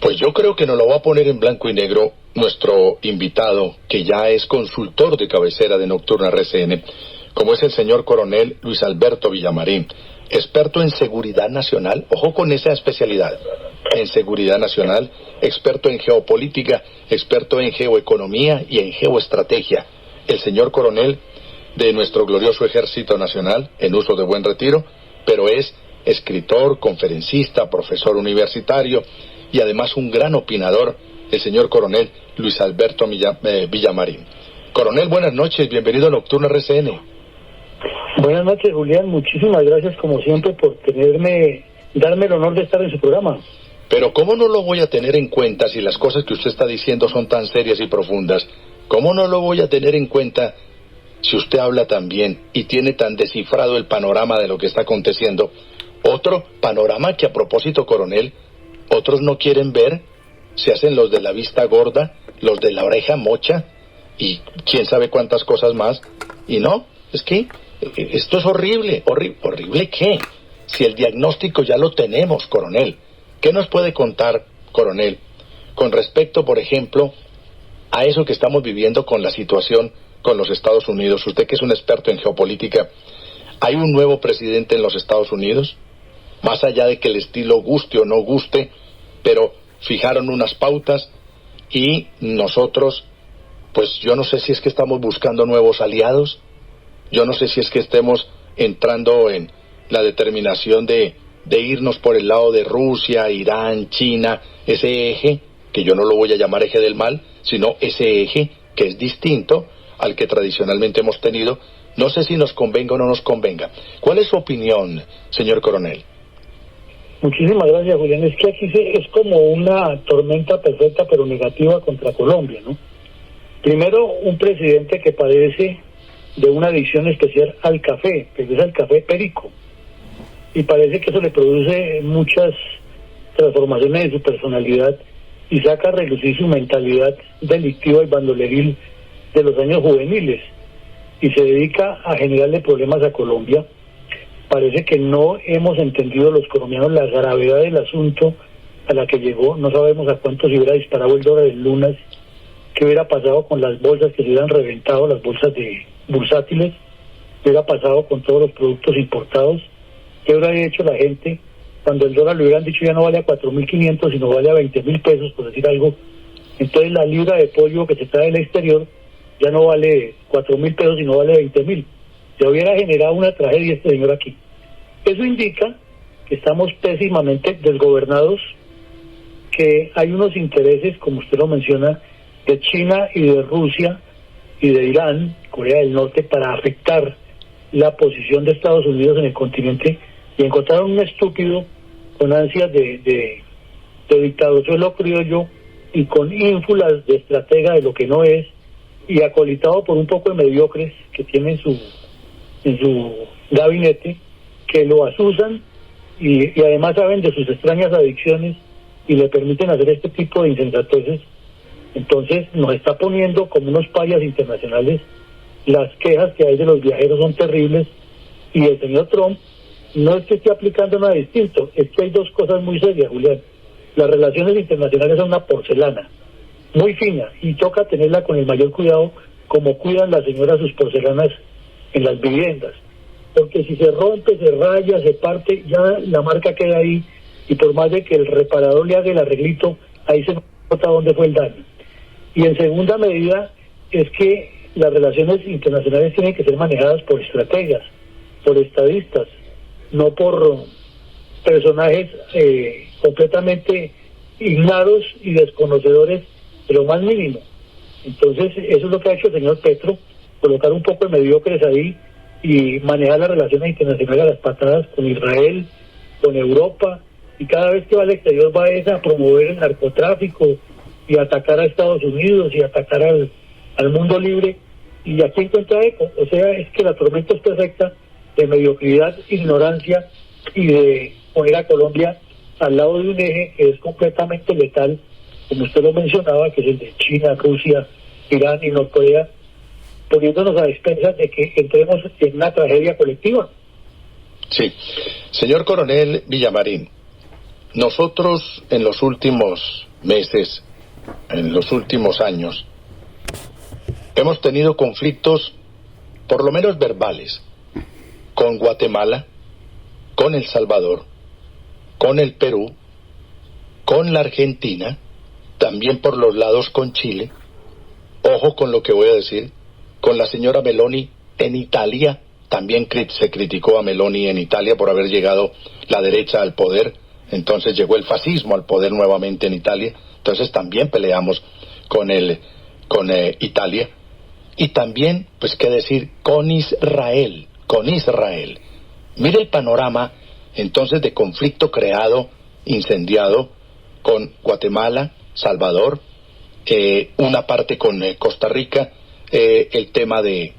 Pues yo creo que nos lo va a poner en blanco y negro nuestro invitado, que ya es consultor de cabecera de Nocturna RCN, como es el señor coronel Luis Alberto Villamarín, experto en seguridad nacional, ojo con esa especialidad, en seguridad nacional, experto en geopolítica, experto en geoeconomía y en geoestrategia. El señor coronel de nuestro glorioso Ejército Nacional, en uso de buen retiro, pero es escritor, conferencista, profesor universitario y además un gran opinador, el señor coronel Luis Alberto Villamarín. Coronel, buenas noches, bienvenido a Nocturna RCN. Buenas noches, Julián, muchísimas gracias como siempre por darme el honor de estar en su programa. Pero ¿cómo no lo voy a tener en cuenta si las cosas que usted está diciendo son tan serias y profundas? ¿Cómo no lo voy a tener en cuenta si usted habla tan bien y tiene tan descifrado el panorama de lo que está aconteciendo? Otro panorama que, a propósito, coronel, otros no quieren ver, se hacen los de la vista gorda, los de la oreja mocha y quién sabe cuántas cosas más. Y no, es que esto es horrible. ¿Horrible qué? Si el diagnóstico ya lo tenemos, coronel. ¿Qué nos puede contar, coronel, con respecto, por ejemplo, a eso que estamos viviendo con la situación con los Estados Unidos? Usted que es un experto en geopolítica, ¿hay un nuevo presidente en los Estados Unidos? Más allá de que el estilo guste o no guste, pero fijaron unas pautas y nosotros, pues yo no sé si es que estamos buscando nuevos aliados, yo no sé si es que estemos entrando en la determinación de irnos por el lado de Rusia, Irán, China, ese eje, que yo no lo voy a llamar eje del mal, sino ese eje que es distinto al que tradicionalmente hemos tenido. No sé si nos convenga o no nos convenga. ¿Cuál es su opinión, señor coronel? Muchísimas gracias, Julián. Es que aquí es como una tormenta perfecta pero negativa contra Colombia, ¿no? Primero, un presidente que padece de una adicción especial al café, que es al café perico. Y parece que eso le produce muchas transformaciones de su personalidad y saca a relucir su mentalidad delictiva y bandoleril de los años juveniles y se dedica a generarle problemas a Colombia. Parece que no hemos entendido los colombianos la gravedad del asunto a la que llegó. No sabemos a cuánto se hubiera disparado el dólar en lunas, qué hubiera pasado con las bolsas que se hubieran reventado, las bolsas de bursátiles, qué hubiera pasado con todos los productos importados, qué hubiera hecho la gente cuando el dólar le hubieran dicho ya no vale a 4.500 sino vale a 20.000 pesos, por decir algo. Entonces la libra de pollo que se trae del exterior ya no vale 4.000 pesos sino vale 20.000. Se hubiera generado una tragedia este señor aquí. Eso indica que estamos pésimamente desgobernados, que hay unos intereses, como usted lo menciona, de China y de Rusia y de Irán, Corea del Norte, para afectar la posición de Estados Unidos en el continente, y encontraron un estúpido con ansias de dictador, yo lo creo yo, y con ínfulas de estratega de lo que no es, y acolitado por un poco de mediocres que tiene en su gabinete, que lo asusan y además saben de sus extrañas adicciones y le permiten hacer este tipo de insensateces. Entonces nos está poniendo como unos payas internacionales. Las quejas que hay de los viajeros son terribles y el señor Trump no es que esté aplicando nada distinto, es que hay dos cosas muy serias, Julián. Las relaciones internacionales son una porcelana muy fina y toca tenerla con el mayor cuidado, como cuidan las señoras sus porcelanas en las viviendas, porque si se rompe, se raya, se parte, ya la marca queda ahí, y por más de que el reparador le haga el arreglito, ahí se nota dónde fue el daño. Y en segunda medida es que las relaciones internacionales tienen que ser manejadas por estrategas, por estadistas, no por personajes completamente ignorados y desconocedores de lo más mínimo. Entonces eso es lo que ha hecho el señor Petro, colocar un poco de mediocres ahí y manejar las relaciones internacionales a las patadas con Israel, con Europa, y cada vez que va al exterior va a promover el narcotráfico y atacar a Estados Unidos y atacar al mundo libre, y aquí encuentra eco. O sea, es que la tormenta es perfecta de mediocridad, ignorancia y de poner a Colombia al lado de un eje que es completamente letal, como usted lo mencionaba, que es el de China, Rusia, Irán y Norcorea, poniéndonos a expensas de que entremos en una tragedia colectiva. Sí. Señor coronel Villamarín, nosotros en los últimos meses, en los últimos años, hemos tenido conflictos, por lo menos verbales, con Guatemala, con El Salvador, con el Perú, con la Argentina, también por los lados con Chile. Ojo con lo que voy a decir, con la señora Meloni en Italia. También se criticó a Meloni en Italia por haber llegado la derecha al poder, entonces llegó el fascismo al poder nuevamente en Italia, entonces también peleamos con Italia, y también, pues qué decir, con Israel. Mire el panorama entonces de conflicto creado, incendiado, con Guatemala, Salvador, una parte con Costa Rica, el tema del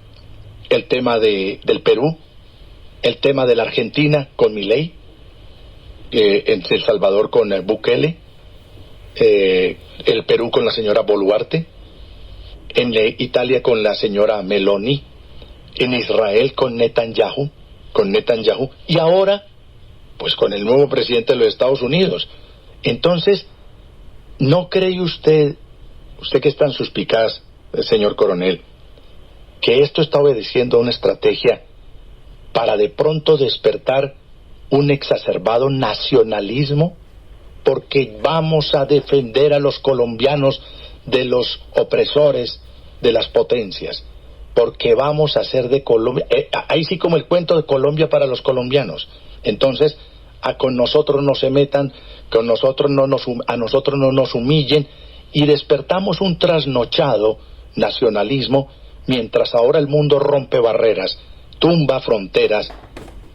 Perú, el tema de la Argentina con Milei, en El Salvador con Bukele, el Perú con la señora Boluarte, en Italia con la señora Meloni, en Israel con Netanyahu, y ahora pues con el nuevo presidente de los Estados Unidos. Entonces, ¿no cree usted que es tan suspicaz, señor coronel, que esto está obedeciendo a una estrategia para de pronto despertar un exacerbado nacionalismo? Porque vamos a defender a los colombianos de los opresores de las potencias, porque vamos a hacer de Colombia, ahí sí como el cuento de Colombia para los colombianos. Entonces, con nosotros no se metan, a nosotros no nos humillen, y despertamos un trasnochado nacionalismo, mientras ahora el mundo rompe barreras, tumba fronteras,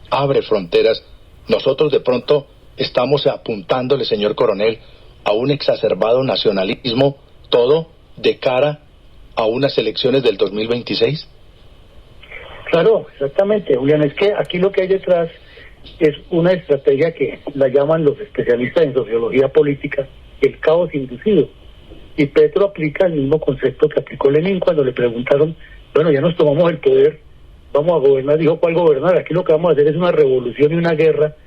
abre fronteras. Nosotros de pronto estamos apuntándole, señor coronel, a un exacerbado nacionalismo, todo de cara a unas elecciones del 2026. Claro, exactamente, Julián, es que aquí lo que hay detrás es una estrategia que la llaman los especialistas en sociología política el caos inducido, y Petro aplica el mismo concepto que aplicó Lenin cuando le preguntaron, bueno, ya nos tomamos el poder, vamos a gobernar. Dijo, ¿cuál gobernar? Aquí lo que vamos a hacer es una revolución y una guerra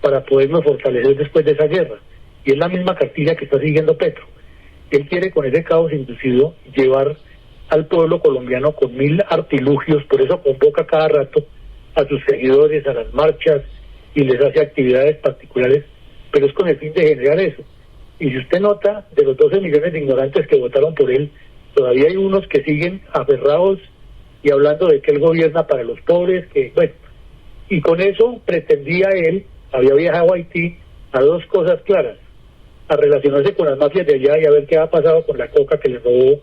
para podernos fortalecer después de esa guerra, y es la misma cartilla que está siguiendo Petro. Él quiere con ese caos inducido llevar al pueblo colombiano con 1000 artilugios, por eso convoca cada rato a sus seguidores a las marchas y les hace actividades particulares, pero es con el fin de generar eso. Y si usted nota, de los 12 millones de ignorantes que votaron por él, todavía hay unos que siguen aferrados y hablando de que él gobierna para los pobres, que bueno, y con eso pretendía él, había viajado a Haití, a dos cosas claras: a relacionarse con las mafias de allá y a ver qué ha pasado con la coca que le robó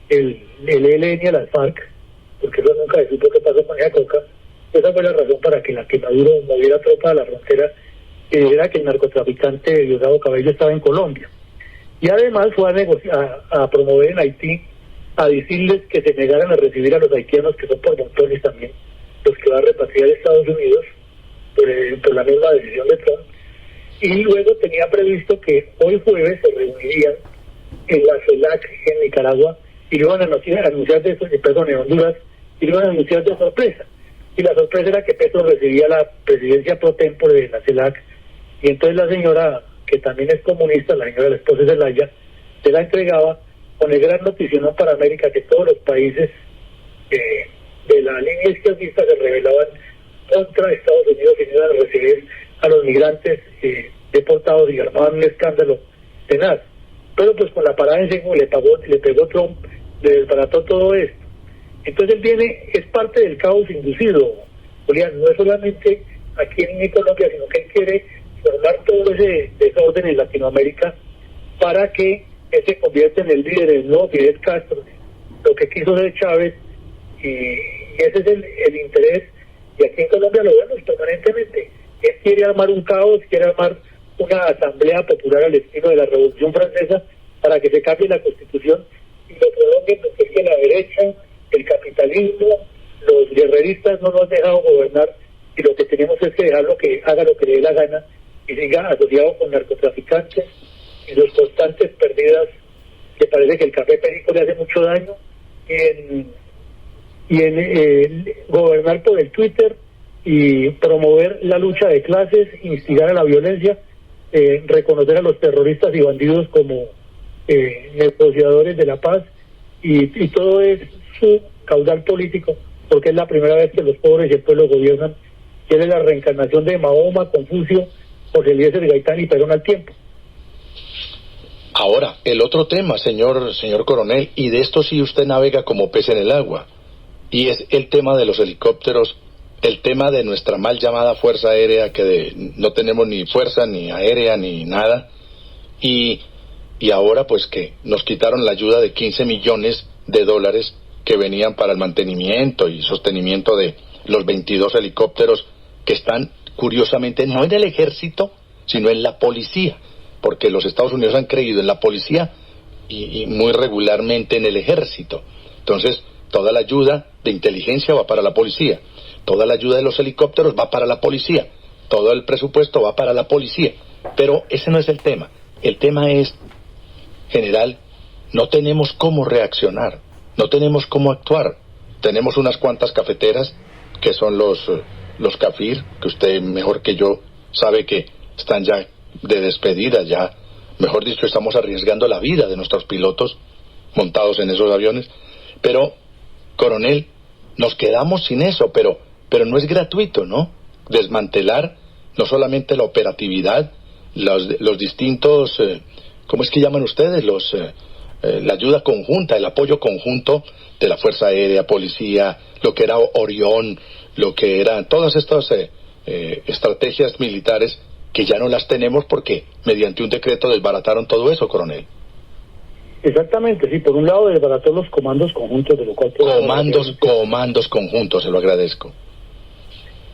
el ELN a las FARC, porque eso nunca se supo qué pasó con esa coca. Esa fue la razón para que la Maduro moviera tropa a la frontera, que era que el narcotraficante Diosdado Cabello estaba en Colombia. Y además fue a negociar, a promover en Haití, a decirles que se negaran a recibir a los haitianos, que son por montones también, los que va a repatriar a Estados Unidos, por la misma decisión de Trump. Y luego tenía previsto que hoy jueves se reunirían en la CELAC en Nicaragua, y lo iban a anunciar en Honduras, y lo iban a anunciar de sorpresa. Y la sorpresa era que Petro recibía la presidencia pro tempore de la CELAC, y entonces la señora, que también es comunista, la señora, la esposa de Zelaya, se la entregaba con el gran noticionón para América que todos los países de la línea izquierdista se rebelaban contra Estados Unidos y iban a recibir a los migrantes deportados, y armaban un escándalo tenaz. Pero pues con la parada en seco le pegó Trump, le desbarató todo esto. Entonces él viene, es parte del caos inducido, Julián, no es solamente aquí en Colombia, sino que él quiere formar todo ese desorden en Latinoamérica para que él se convierta en el líder, el nuevo Fidel Castro, lo que quiso ser Chávez, y ese es el interés. Y aquí en Colombia lo vemos permanentemente. Él quiere armar un caos, quiere armar una asamblea popular al estilo de la Revolución Francesa para que se cambie la Constitución y lo prolonguen, porque es que la derecha, el capitalismo, los guerreristas no nos han dejado gobernar, y lo que tenemos es que dejarlo que haga lo que le dé la gana y siga asociado con narcotraficantes y sus constantes pérdidas, que parece que el café perico le hace mucho daño, y en gobernar por el Twitter y promover la lucha de clases, instigar a la violencia, reconocer a los terroristas y bandidos como negociadores de la paz, y todo es su caudal político, porque es la primera vez que los pobres y el pueblo gobiernan. Él es la reencarnación de Mahoma, Confucio, José Eliezer Gaitán y Perón al tiempo. Ahora, el otro tema, señor coronel, y de esto sí usted navega como pez en el agua, y es el tema de los helicópteros, el tema de nuestra mal llamada Fuerza Aérea, que no tenemos ni fuerza, ni aérea, ni nada, y ahora pues que nos quitaron la ayuda de $15 millones que venían para el mantenimiento y sostenimiento de los 22 helicópteros que están, curiosamente, no en el ejército, sino en la policía, porque los Estados Unidos han creído en la policía y muy regularmente en el ejército. Entonces, toda la ayuda de inteligencia va para la policía, toda la ayuda de los helicópteros va para la policía, todo el presupuesto va para la policía. Pero ese no es el tema. El tema es, general, no tenemos cómo reaccionar, no tenemos cómo actuar. Tenemos unas cuantas cafeteras, que son los CAFIR, que usted mejor que yo sabe que están ya de despedida, ya, mejor dicho, estamos arriesgando la vida de nuestros pilotos montados en esos aviones. Pero, coronel, nos quedamos sin eso, pero no es gratuito, ¿no? Desmantelar no solamente la operatividad, los distintos, ¿cómo es que llaman ustedes? La ayuda conjunta, el apoyo conjunto de la Fuerza Aérea, Policía, lo que era Orión, lo que eran todas estas estrategias militares, que ya no las tenemos porque mediante un decreto desbarataron todo eso, coronel. Exactamente, sí, por un lado desbarató los comandos conjuntos, de lo cual... Comandos conjuntos, se lo agradezco.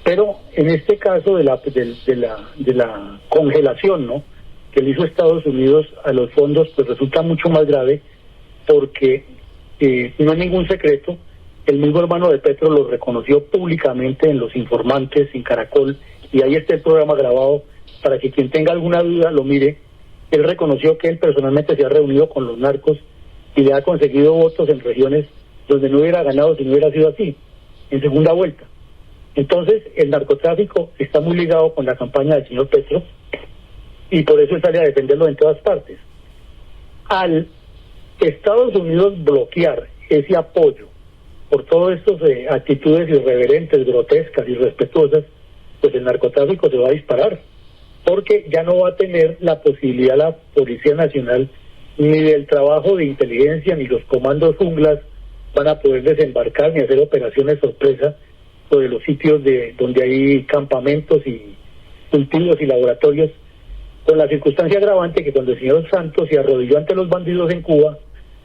Pero en este caso de la congelación, ¿no?, que le hizo Estados Unidos a los fondos, pues resulta mucho más grave, porque no es ningún secreto, el mismo hermano de Petro lo reconoció públicamente en Los Informantes, en Caracol, y ahí está el programa grabado para que quien tenga alguna duda lo mire. Él reconoció que él personalmente se ha reunido con los narcos y le ha conseguido votos en regiones donde no hubiera ganado si no hubiera sido así, en segunda vuelta. Entonces, el narcotráfico está muy ligado con la campaña del señor Petro, y por eso él sale a defenderlo en todas partes. Al Estados Unidos bloquear ese apoyo por todas estas actitudes irreverentes, grotescas, irrespetuosas, pues el narcotráfico se va a disparar, porque ya no va a tener la posibilidad la Policía Nacional, ni del trabajo de inteligencia, ni los comandos junglas van a poder desembarcar ni hacer operaciones sorpresa sobre los sitios donde hay campamentos y cultivos y laboratorios, con la circunstancia agravante que cuando el señor Santos se arrodilló ante los bandidos en Cuba,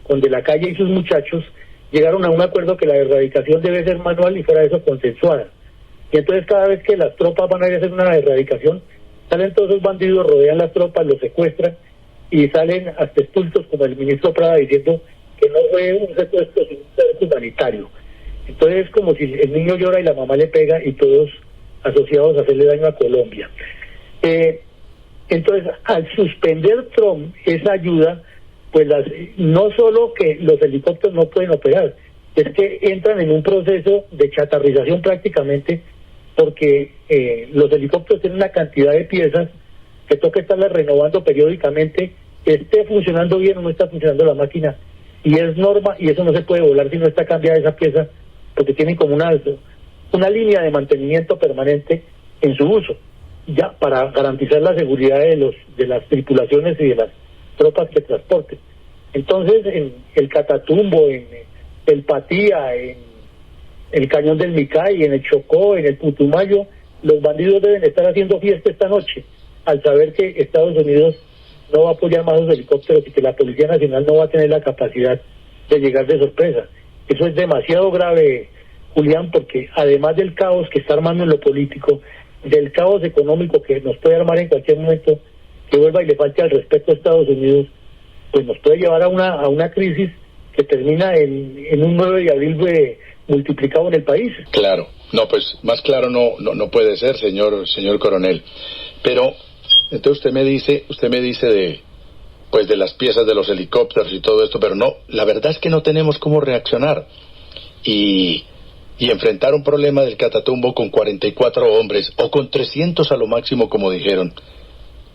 con De la Calle y sus muchachos, llegaron a un acuerdo que la erradicación debe ser manual y fuera de eso consensuada. Y entonces cada vez que las tropas van a ir a hacer una erradicación, salen todos esos bandidos, rodean las tropas, los secuestran y salen hasta expulsos, como el ministro Prada, diciendo que no fue un secuestro, sino un secuestro humanitario. Entonces es como si el niño llora y la mamá le pega, y todos asociados a hacerle daño a Colombia. Entonces, al suspender Trump esa ayuda, pues no solo que los helicópteros no pueden operar, es que entran en un proceso de chatarrización prácticamente, porque los helicópteros tienen una cantidad de piezas que toca estarlas renovando periódicamente, esté funcionando bien o no está funcionando la máquina, y es norma, y eso no se puede volar si no está cambiada esa pieza, porque tienen como una línea de mantenimiento permanente en su uso, ya para garantizar la seguridad de las tripulaciones y de las tropas que transporten. Entonces, en el Catatumbo, en el Patía, en el Cañón del Micay, en el Chocó, en el Putumayo, los bandidos deben estar haciendo fiesta esta noche, al saber que Estados Unidos no va a apoyar más los helicópteros y que la Policía Nacional no va a tener la capacidad de llegar de sorpresa. Eso es demasiado grave, Julián, porque además del caos que está armando en lo político, del caos económico que nos puede armar en cualquier momento, que vuelva y le falte al respeto a Estados Unidos, pues nos puede llevar a una crisis que termina en un 9 de abril multiplicado en el país. Claro, no, pues más claro no puede ser, señor coronel. Pero entonces usted me dice de las piezas de los helicópteros y todo esto, pero no, la verdad es que no tenemos cómo reaccionar y enfrentar un problema del Catatumbo con 44 hombres o con 300 a lo máximo, como dijeron,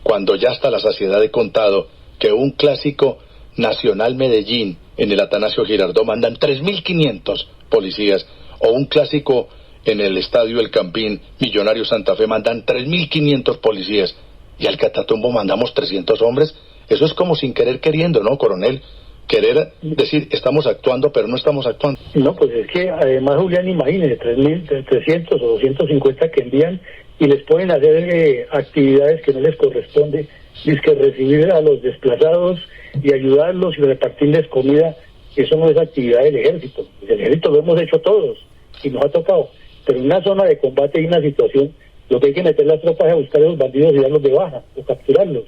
cuando ya hasta la saciedad he contado que un clásico Nacional Medellín, en el Atanasio Girardot, mandan 3.500 policías, o un clásico en el estadio El Campín, Millonarios Santa Fe, mandan 3.500 policías, y al Catatumbo mandamos 300 hombres. Eso es como sin querer queriendo, ¿no, coronel? Querer decir, estamos actuando, pero no estamos actuando. No, pues es que además, Julián, imagínese, 3.300 o 250 que envían y les ponen a hacer actividades que no les corresponde, es que recibir a los desplazados y ayudarlos y repartirles comida. Eso no es actividad del ejército. El ejército lo hemos hecho todos y nos ha tocado, pero en una zona de combate y una situación, lo que hay que meter las tropas es a buscar a los bandidos y darlos de baja o capturarlos.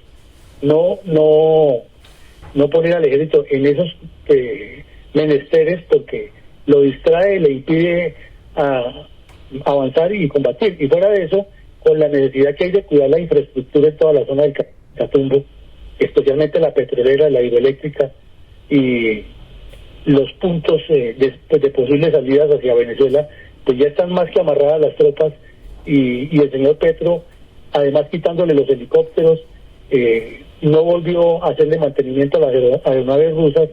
No poner al ejército en esos menesteres, porque lo distrae, le impide avanzar y combatir. Y fuera de eso, con la necesidad que hay de cuidar la infraestructura en toda la zona del Catatumbo, especialmente la petrolera, la hidroeléctrica y los puntos de posibles salidas hacia Venezuela, pues ya están más que amarradas las tropas, y el señor Petro, además quitándole los helicópteros, no volvió a hacerle mantenimiento a las aeronaves rusas,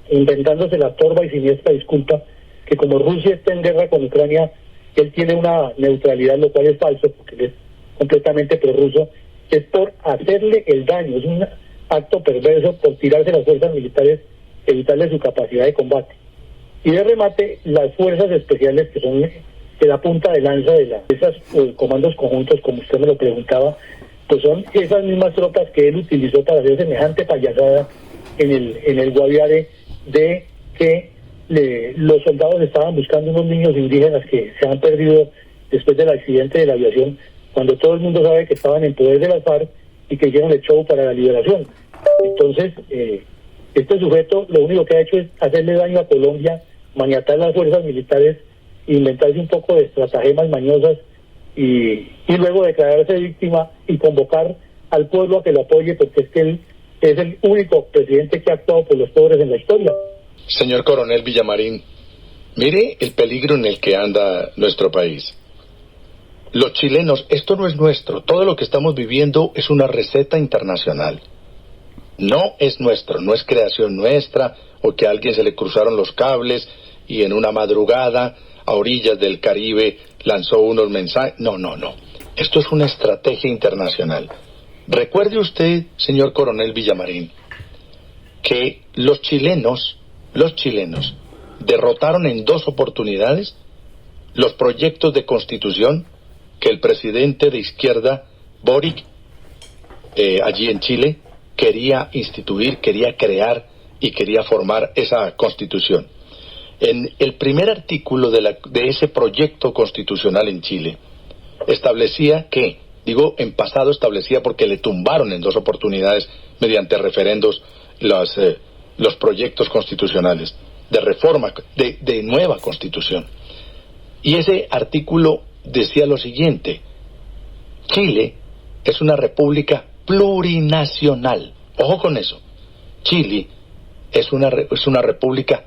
inventándose la torva y siniestra disculpa que como Rusia está en guerra con Ucrania, él tiene una neutralidad, lo cual es falso, porque él es completamente prorruso. Es por hacerle el daño, es un acto perverso por tirarse las fuerzas militares, evitarle su capacidad de combate. Y de remate, las fuerzas especiales, que son la punta de lanza de esas comandos conjuntos, como usted me lo preguntaba, pues son esas mismas tropas que él utilizó para hacer semejante payasada en el Guaviare, de que los soldados estaban buscando unos niños indígenas que se han perdido después del accidente de la aviación, cuando todo el mundo sabe que estaban en poder de las FARC y que hicieron el show para la liberación. Entonces, este sujeto lo único que ha hecho es hacerle daño a Colombia, maniatar las fuerzas militares, inventarse un poco de estratagemas mañosas y luego declararse víctima y convocar al pueblo a que lo apoye, porque es que él es el único presidente que ha actuado por los pobres en la historia. Señor coronel Villamarín, mire el peligro en el que anda nuestro país. Los chilenos, esto no es nuestro, todo lo que estamos viviendo es una receta internacional. No es nuestro, no es creación nuestra, o que a alguien se le cruzaron los cables y en una madrugada a orillas del Caribe lanzó unos mensajes. No. Esto es una estrategia internacional. Recuerde usted, señor coronel Villamarín, que los chilenos derrotaron en 2 oportunidades los proyectos de constitución que el presidente de izquierda, Boric, allí en Chile, quería instituir, quería crear y quería formar esa constitución. En el primer artículo de ese proyecto constitucional en Chile, establecía que, digo en pasado establecía porque le tumbaron en 2 oportunidades mediante referendos los proyectos constitucionales de reforma, de nueva constitución. Y ese artículo decía lo siguiente: Chile es una república plurinacional. Ojo con eso. Chile es una república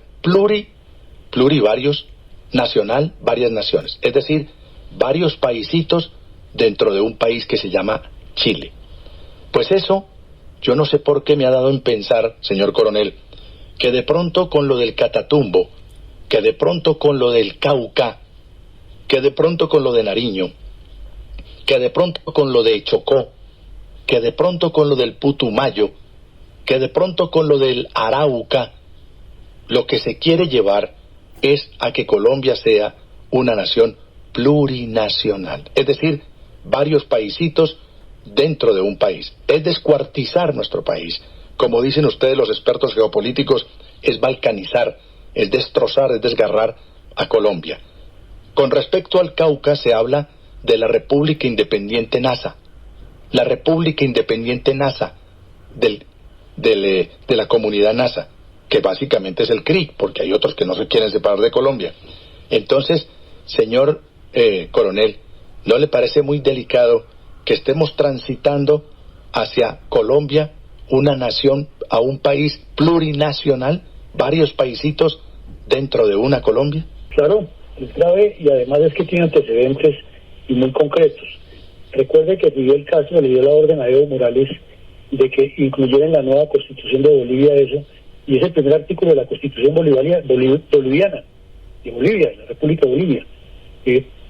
plurivarios, nacional, varias naciones. Es decir, varios paisitos dentro de un país que se llama Chile. Pues eso, yo no sé por qué me ha dado en pensar, señor coronel, que de pronto con lo del Catatumbo, que de pronto con lo del Cauca, que de pronto con lo de Nariño, que de pronto con lo de Chocó, que de pronto con lo del Putumayo, que de pronto con lo del Arauca, lo que se quiere llevar es a que Colombia sea una nación plurinacional, es decir, varios paisitos dentro de un país. Es descuartizar nuestro país. Como dicen ustedes los expertos geopolíticos, es balcanizar, es destrozar, es desgarrar a Colombia. Con respecto al Cauca se habla de la República Independiente NASA. La República Independiente NASA de la comunidad NASA, que básicamente es el CRIC, porque hay otros que no se quieren separar de Colombia. Entonces, señor coronel, ¿no le parece muy delicado que estemos transitando hacia Colombia, una nación, a un país plurinacional, varios paisitos dentro de una Colombia? Claro, es grave, y además es que tiene antecedentes y muy concretos. Recuerde que pidió el caso, le dio la orden a Evo Morales de que incluyera en la nueva constitución de Bolivia eso, y es el primer artículo de la constitución boliviana, de Bolivia, de la República de Bolivia.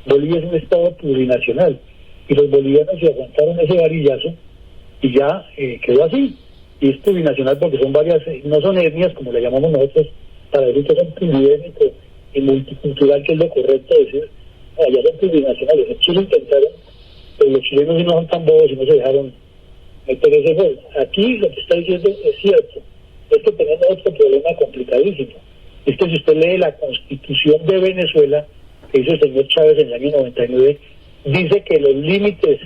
Bolivia es un estado plurinacional, y los bolivianos se aguantaron ese varillazo, y ya quedó así. Y es plurinacional porque son varias, no son etnias como le llamamos nosotros, para decir que son pluridémicos y multicultural, que es lo correcto decir. Allá son plurinacionales. En Chile intentaron, pero los chilenos no son tan bobos y no se dejaron meter ese gol. Aquí lo que está diciendo es cierto, es que tenemos otro problema complicadísimo. Es que si usted lee la Constitución de Venezuela, que hizo el señor Chávez en el año 99, dice que los límites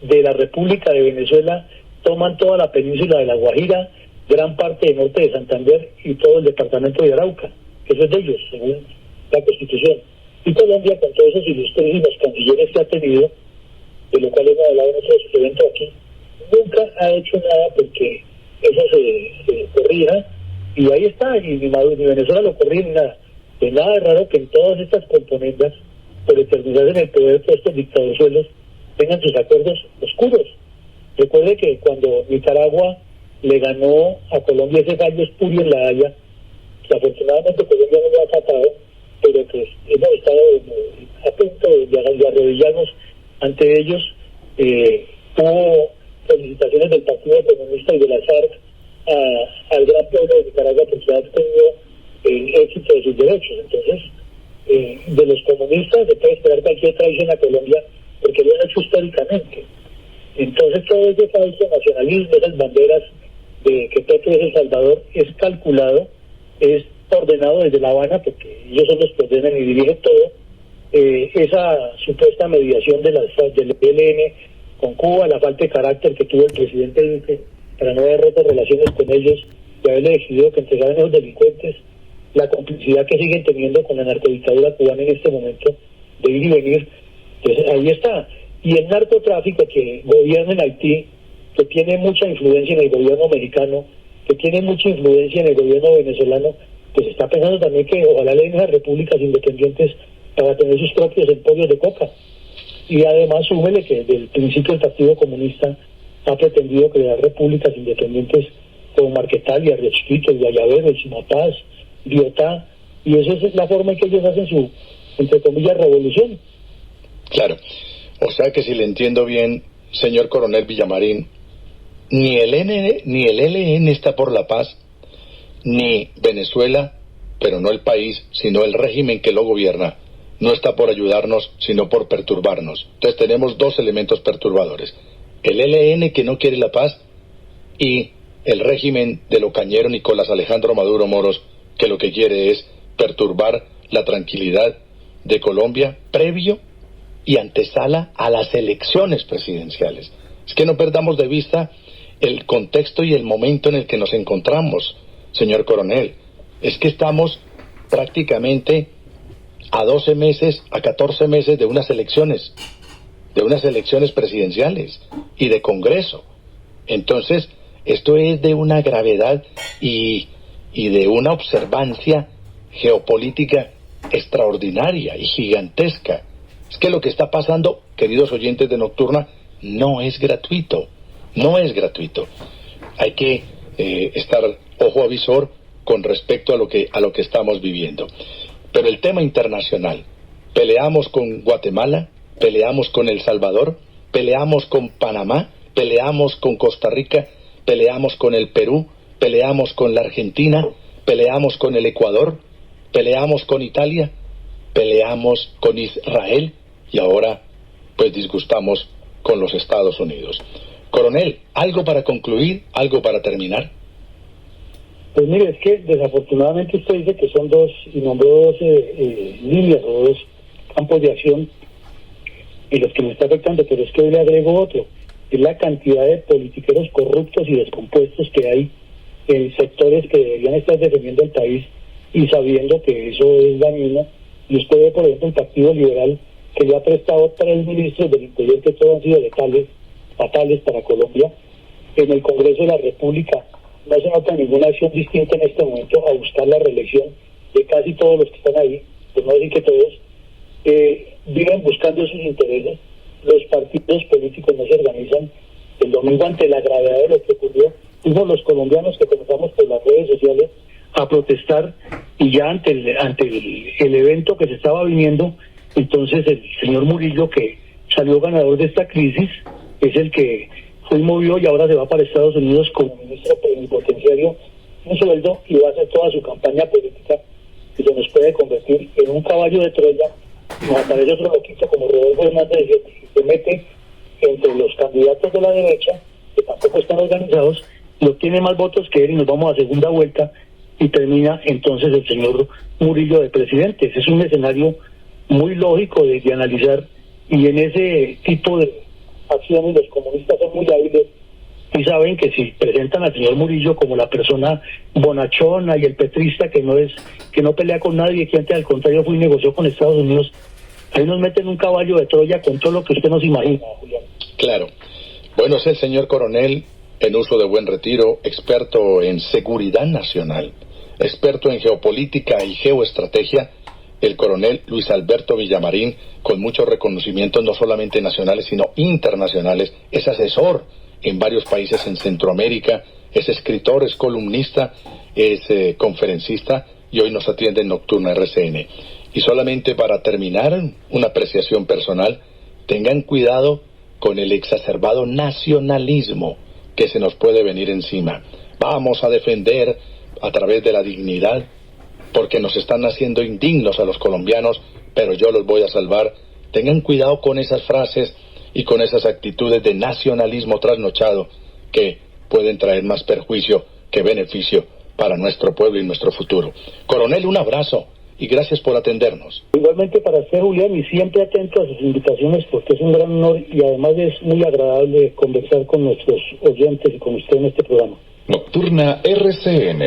de la República de Venezuela toman toda la península de La Guajira, gran parte del norte de Santander y todo el departamento de Arauca. Eso es de ellos, según la Constitución. Y Colombia, con todos esos ilustrísimos cancilleres que ha tenido, de lo cual hemos hablado en otros eventos aquí, nunca ha hecho nada porque eso se corrija, y ahí está, y ni Venezuela lo corrige ni nada. De nada es raro que en todas estas componendas, por eternizar en el poder todos estos dictadosuelos, tengan sus acuerdos oscuros. Recuerde que cuando Nicaragua le ganó a Colombia ese gallo espurio en La Haya, que afortunadamente Colombia no lo ha tratado, pero que hemos estado a punto de arrodillarnos ante ellos. Hubo felicitaciones del Partido Comunista y de la FARC al gran pueblo de Nicaragua porque ha obtenido el éxito de sus derechos. Entonces, de los comunistas se puede esperar cualquier traición a Colombia porque lo han hecho históricamente. Entonces, todo ese falso nacionalismo, esas banderas de que Petro es El Salvador, es calculado, es ordenado desde La Habana, porque ellos son los que ordenan y dirigen todo. Esa supuesta mediación del ELN con Cuba, la falta de carácter que tuvo el presidente Duque para no haber roto relaciones con ellos y haberle decidido que entregaran a los delincuentes, la complicidad que siguen teniendo con la narcodictadura cubana en este momento, de ir y venir. Entonces, ahí está. Y el narcotráfico que gobierna en Haití, que tiene mucha influencia en el gobierno mexicano, que tiene mucha influencia en el gobierno venezolano, pues está pensando también que ojalá le den a repúblicas independientes para tener sus propios emporios de coca. Y además súmele que desde el principio el Partido Comunista ha pretendido crear repúblicas independientes como Marquetalia, Río Chiquito, Guayabero, Chimapaz, Biotá, y esa es la forma en que ellos hacen su, entre comillas, revolución. Claro. O sea que si le entiendo bien, señor Coronel Villamarín, ni el ELN está por la paz, ni Venezuela, pero no el país, sino el régimen que lo gobierna, no está por ayudarnos, sino por perturbarnos. Entonces tenemos dos elementos perturbadores: el ELN, que no quiere la paz, y el régimen de lo cañero Nicolás Alejandro Maduro Moros, que lo que quiere es perturbar la tranquilidad de Colombia previo y antesala a las elecciones presidenciales. Es que no perdamos de vista el contexto y el momento en el que nos encontramos, señor Coronel. Es que estamos prácticamente a 12 meses, a 14 meses de unas elecciones presidenciales y de Congreso. Entonces, esto es de una gravedad y de una observancia geopolítica extraordinaria y gigantesca. Es que lo que está pasando, queridos oyentes de Nocturna, no es gratuito. Hay que estar ojo avisor con respecto a lo que estamos viviendo. Pero el tema internacional, peleamos con Guatemala, peleamos con El Salvador, peleamos con Panamá, peleamos con Costa Rica, peleamos con el Perú, peleamos con la Argentina, peleamos con el Ecuador, peleamos con Italia, peleamos con Israel y ahora pues disgustamos con los Estados Unidos. Coronel, ¿algo para concluir? ¿Algo para terminar? Pues mire, es que desafortunadamente usted dice que son dos, y nombró dos líneas o dos campos de acción en los que me está afectando, pero es que hoy le agrego otro: es la cantidad de politiqueros corruptos y descompuestos que hay en sectores que deberían estar defendiendo el país y sabiendo que eso es dañino. Y usted ve, por ejemplo, el Partido Liberal, que le ha prestado 3 ministros del Interior que todos han sido fatales para Colombia. En el Congreso de la República no se nota ninguna acción distinta en este momento a buscar la reelección de casi todos los que están ahí, por no decir que todos. Viven buscando sus intereses. Los partidos políticos no se organizan El domingo, ante la gravedad de lo que ocurrió, fuimos los colombianos que comenzamos por las redes sociales a protestar, y ya ante el evento que se estaba viniendo, entonces el señor Murillo, que salió ganador de esta crisis, es el que fue movido y ahora se va para Estados Unidos como ministro plenipotenciario, un sueldo, y va a hacer toda su campaña política, y se nos puede convertir en un caballo de Troya. Nos aparece otro loquito como Rodolfo Hernández, que se mete entre los candidatos de la derecha, que tampoco están organizados, y obtiene más votos que él, y nos vamos a segunda vuelta, y termina entonces el señor Murillo de presidente. Ese es un escenario muy lógico de analizar, y en ese tipo de acciones los comunistas son muy hábiles y saben que si presentan al señor Murillo como la persona bonachona y el petrista que no pelea con nadie, que antes al contrario fue y negoció con Estados Unidos, ahí nos meten un caballo de Troya con todo lo que usted nos imagina, Julián. Claro. Bueno, es el señor coronel en uso de buen retiro, experto en seguridad nacional, experto en geopolítica y geoestrategia, el coronel Luis Alberto Villamarín, con muchos reconocimientos no solamente nacionales sino internacionales. Es asesor en varios países en Centroamérica, es escritor, es columnista, es conferencista, y hoy nos atiende en Nocturna RCN. Y solamente para terminar, una apreciación personal: tengan cuidado con el exacerbado nacionalismo que se nos puede venir encima. Vamos a defender a través de la dignidad, porque nos están haciendo indignos a los colombianos, pero yo los voy a salvar. Tengan cuidado con esas frases y con esas actitudes de nacionalismo trasnochado que pueden traer más perjuicio que beneficio para nuestro pueblo y nuestro futuro. Coronel, un abrazo y gracias por atendernos. Igualmente para usted, Julián, y siempre atento a sus invitaciones, porque es un gran honor y además es muy agradable conversar con nuestros oyentes y con usted en este programa. Nocturna RCN.